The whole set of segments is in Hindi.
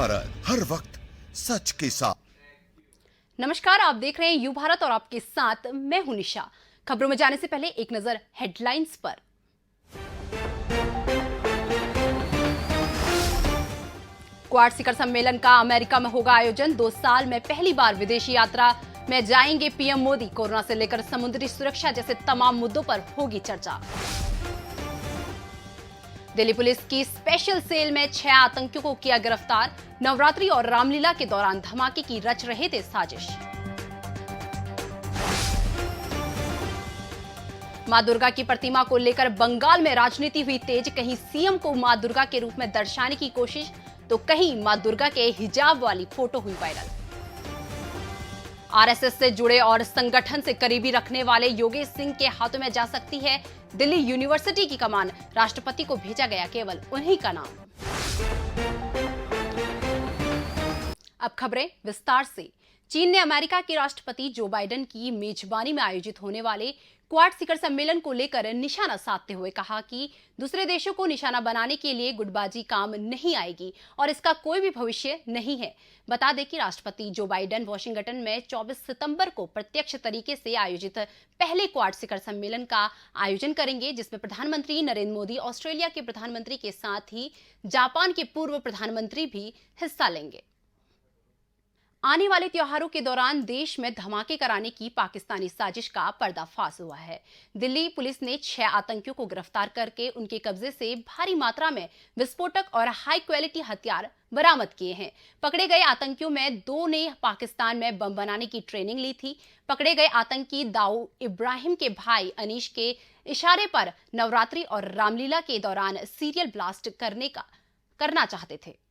भारत, हर वक्त सच के साथ। नमस्कार, आप देख रहे हैं यू भारत और आपके साथ मैं हूं निशा। खबरों में जाने से पहले एक नजर हेडलाइंस पर। क्वाड शिखर सम्मेलन का अमेरिका में होगा आयोजन। 2 साल में पहली बार विदेशी यात्रा में जाएंगे पीएम मोदी। कोरोना से लेकर समुद्री सुरक्षा जैसे तमाम मुद्दों पर होगी चर्चा। दिल्ली पुलिस की स्पेशल सेल में 6 आतंकियों को किया गिरफ्तार। नवरात्रि और रामलीला के दौरान धमाके की रच रहे थे साजिश। मां दुर्गा की प्रतिमा को लेकर बंगाल में राजनीति हुई तेज। कहीं सीएम को मां दुर्गा के रूप में दर्शाने की कोशिश, तो कहीं मां दुर्गा के हिजाब वाली फोटो हुई वायरल। आरएसएस से जुड़े और संगठन से करीबी रखने वाले योगेश सिंह के हाथों में जा सकती है दिल्ली यूनिवर्सिटी की कमान। राष्ट्रपति को भेजा गया केवल उन्हीं का नाम। अब खबरें विस्तार से। चीन ने अमेरिका के राष्ट्रपति जो बाइडेन की मेजबानी में आयोजित होने वाले क्वाड शिखर सम्मेलन को लेकर निशाना साधते हुए कहा कि दूसरे देशों को निशाना बनाने के लिए गुटबाजी काम नहीं आएगी और इसका कोई भी भविष्य नहीं है। बता दें कि राष्ट्रपति जो बाइडेन वाशिंगटन में 24 सितंबर को प्रत्यक्ष तरीके से आयोजित पहले क्वाड शिखर सम्मेलन का आयोजन करेंगे, जिसमें प्रधानमंत्री नरेंद्र मोदी, ऑस्ट्रेलिया के प्रधानमंत्री के साथ ही जापान के पूर्व प्रधानमंत्री भी हिस्सा लेंगे। आने वाले त्योहारों के दौरान देश में धमाके कराने की पाकिस्तानी साजिश का पर्दाफाश हुआ है। दिल्ली पुलिस ने 6 आतंकियों को गिरफ्तार करके उनके कब्जे से भारी मात्रा में विस्फोटक और हाई क्वालिटी हथियार बरामद किए हैं। पकड़े गए आतंकियों में 2 ने पाकिस्तान में बम बनाने की ट्रेनिंग ली थी। पकड़े गए आतंकी दाऊद इब्राहिम के भाई अनीश के इशारे पर नवरात्रि और रामलीला के दौरान सीरियल ब्लास्ट करना चाहते थे।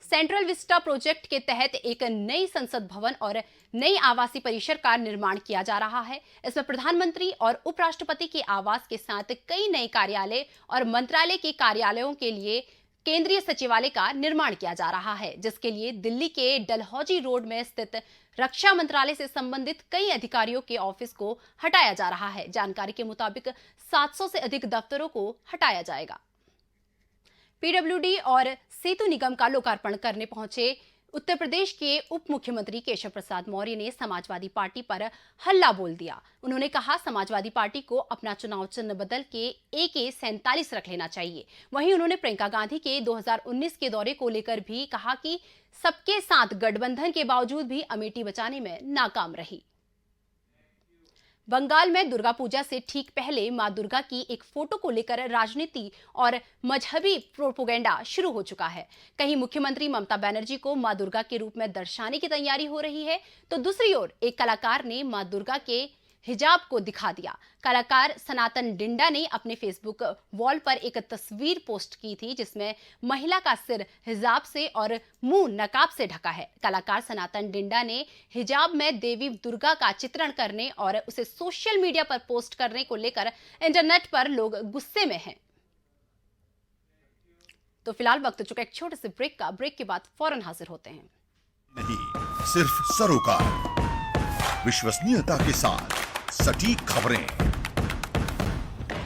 सेंट्रल विस्टा प्रोजेक्ट के तहत एक नई संसद भवन और नई आवासीय परिसर का निर्माण किया जा रहा है। इसमें प्रधानमंत्री और उपराष्ट्रपति के आवास के साथ कई नए कार्यालय और मंत्रालय के कार्यालयों के लिए केंद्रीय सचिवालय का निर्माण किया जा रहा है, जिसके लिए दिल्ली के डलहौजी रोड में स्थित रक्षा मंत्रालय से संबंधित कई अधिकारियों के ऑफिस को हटाया जा रहा है। जानकारी के मुताबिक 700 से अधिक दफ्तरों को हटाया जाएगा। पीडब्ल्यूडी और सेतु निगम का लोकार्पण करने पहुंचे उत्तर प्रदेश के उप मुख्यमंत्री केशव प्रसाद मौर्य ने समाजवादी पार्टी पर हल्ला बोल दिया। उन्होंने कहा, समाजवादी पार्टी को अपना चुनाव चिन्ह बदल के AK-47 रख लेना चाहिए। वहीं उन्होंने प्रियंका गांधी के 2019 के दौरे को लेकर भी कहा कि सबके साथ गठबंधन के बावजूद भी अमेठी बचाने में नाकाम रही। बंगाल में दुर्गा पूजा से ठीक पहले मां दुर्गा की एक फोटो को लेकर राजनीति और मजहबी प्रोपेगेंडा शुरू हो चुका है। कहीं मुख्यमंत्री ममता बनर्जी को मां दुर्गा के रूप में दर्शाने की तैयारी हो रही है, तो दूसरी ओर एक कलाकार ने मां दुर्गा के हिजाब को दिखा दिया। कलाकार सनातन डिंडा ने अपने फेसबुक वॉल पर एक तस्वीर पोस्ट की थी, जिसमें महिला का सिर हिजाब से और मुंह नकाब से ढका है। कलाकार सनातन डिंडा ने हिजाब में देवी दुर्गा का चित्रण करने और उसे सोशल मीडिया पर पोस्ट करने को लेकर इंटरनेट पर लोग गुस्से में हैं। तो फिलहाल वक्त चुका एक छोटे से ब्रेक का। ब्रेक के बाद फौरन हाजिर होते हैं। नहीं, सिर्फ सरोकार, विश्वसनीयता के साथ सटीक खबरें,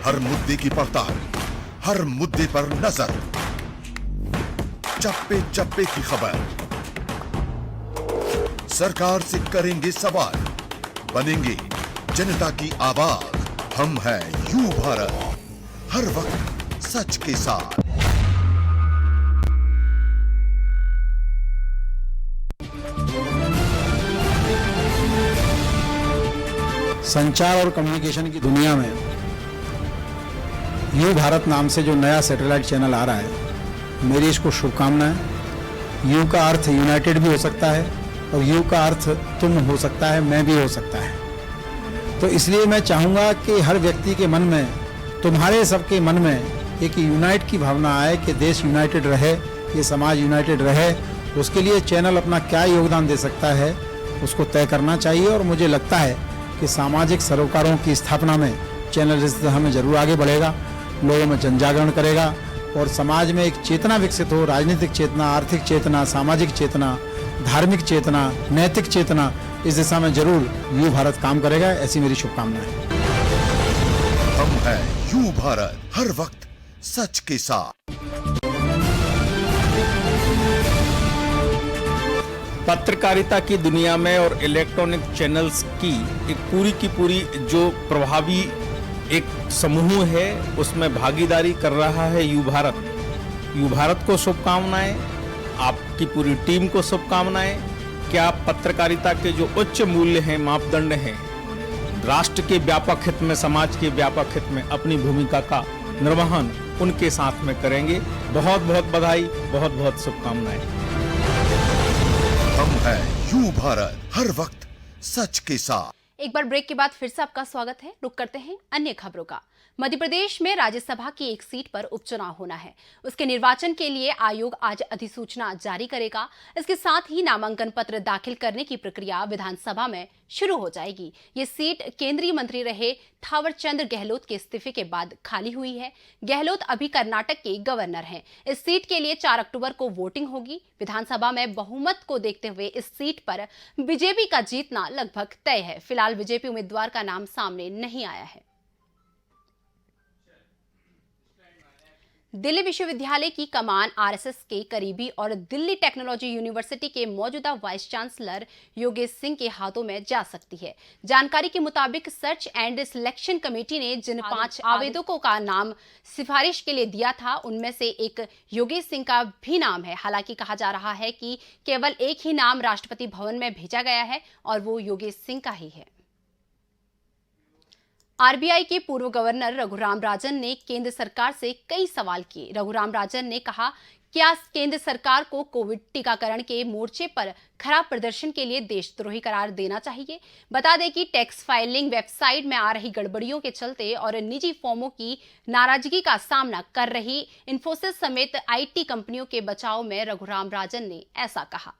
हर मुद्दे की पड़ताल, हर मुद्दे पर नजर, चप्पे चप्पे की खबर, सरकार से करेंगे सवाल, बनेंगे जनता की आवाज। हम हैं यू भारत, हर वक्त सच के साथ। संचार और कम्युनिकेशन की दुनिया में यू भारत नाम से जो नया सैटेलाइट चैनल आ रहा है, मेरी इसको शुभकामनाएं। यू का अर्थ यूनाइटेड भी हो सकता है और यू का अर्थ तुम हो सकता है, मैं भी हो सकता है। तो इसलिए मैं चाहूँगा कि हर व्यक्ति के मन में, तुम्हारे सबके मन में एक यूनाइट की भावना आए कि देश यूनाइटेड रहे, ये समाज यूनाइटेड रहे। उसके लिए चैनल अपना क्या योगदान दे सकता है उसको तय करना चाहिए। और मुझे लगता है कि सामाजिक सरोकारों की स्थापना में चैनल इस तरह में जरूर आगे बढ़ेगा, लोगों में जनजागरण करेगा और समाज में एक चेतना विकसित हो, राजनीतिक चेतना, आर्थिक चेतना, सामाजिक चेतना, धार्मिक चेतना, नैतिक चेतना, इस दिशा में जरूर यू भारत काम करेगा। ऐसी मेरी शुभकामनाएं। हम हैं यू भारत, हर वक्त सच के साथ। पत्रकारिता की दुनिया में और इलेक्ट्रॉनिक चैनल्स की एक पूरी जो प्रभावी एक समूह है उसमें भागीदारी कर रहा है यू भारत। यू भारत को शुभकामनाएं, आपकी पूरी टीम को शुभकामनाएं। क्या पत्रकारिता के जो उच्च मूल्य हैं, मापदंड हैं, राष्ट्र के व्यापक हित में, समाज के व्यापक हित में अपनी भूमिका का निर्वहन उनके साथ में करेंगे। बहुत बहुत बधाई, बहुत बहुत शुभकामनाएं। हम हैं यू भारत, हर वक्त सच के साथ। एक बार ब्रेक के बाद फिर से आपका स्वागत है। रुक करते हैं अन्य खबरों का। मध्य प्रदेश में राज्यसभा की एक सीट पर उपचुनाव होना है। उसके निर्वाचन के लिए आयोग आज अधिसूचना जारी करेगा। इसके साथ ही नामांकन पत्र दाखिल करने की प्रक्रिया विधानसभा में शुरू हो जाएगी। ये सीट केंद्रीय मंत्री रहे थावरचंद गहलोत के इस्तीफे के बाद खाली हुई है। गहलोत अभी कर्नाटक के गवर्नर हैं। इस सीट के लिए 4 अक्टूबर को वोटिंग होगी। विधानसभा में बहुमत को देखते हुए इस सीट पर बीजेपी का जीतना लगभग तय है। फिलहाल बीजेपी उम्मीदवार का नाम सामने नहीं आया है। दिल्ली विश्वविद्यालय की कमान आरएसएस के करीबी और दिल्ली टेक्नोलॉजी यूनिवर्सिटी के मौजूदा वाइस चांसलर योगेश सिंह के हाथों में जा सकती है। जानकारी के मुताबिक सर्च एंड सिलेक्शन कमेटी ने जिन 5 आवेदकों का नाम सिफारिश के लिए दिया था, उनमें से एक योगेश सिंह का भी नाम है। हालांकि कहा जा रहा है कि केवल एक ही नाम राष्ट्रपति भवन में भेजा गया है और वो योगेश सिंह का ही है। आरबीआई के पूर्व गवर्नर रघुराम राजन ने केंद्र सरकार से कई सवाल किए। रघुराम राजन ने कहा, क्या केंद्र सरकार को कोविड टीकाकरण के मोर्चे पर खराब प्रदर्शन के लिए देशद्रोही करार देना चाहिए। बता दें कि टैक्स फाइलिंग वेबसाइट में आ रही गड़बड़ियों के चलते और निजी फर्मों की नाराजगी का सामना कर रही इन्फोसिस समेत आईटी कंपनियों के बचाव में रघुराम राजन ने ऐसा कहा।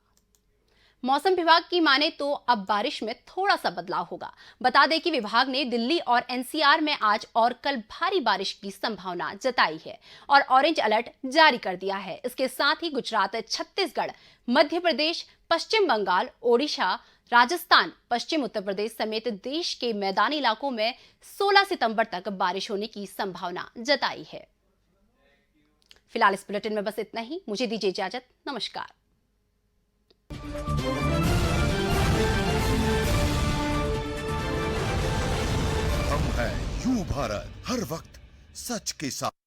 मौसम विभाग की माने तो अब बारिश में थोड़ा सा बदलाव होगा। बता दें कि विभाग ने दिल्ली और एनसीआर में आज और कल भारी बारिश की संभावना जताई है और ऑरेंज अलर्ट जारी कर दिया है। इसके साथ ही गुजरात, छत्तीसगढ़, मध्य प्रदेश, पश्चिम बंगाल, ओडिशा, राजस्थान, पश्चिम उत्तर प्रदेश समेत देश के मैदानी इलाकों में 16 सितंबर तक बारिश होने की संभावना जताई है। फिलहाल इस बुलेटिन में बस इतना ही। मुझे दीजिए इजाजत। नमस्कार। हम हैं यू भारत, हर वक्त सच के साथ।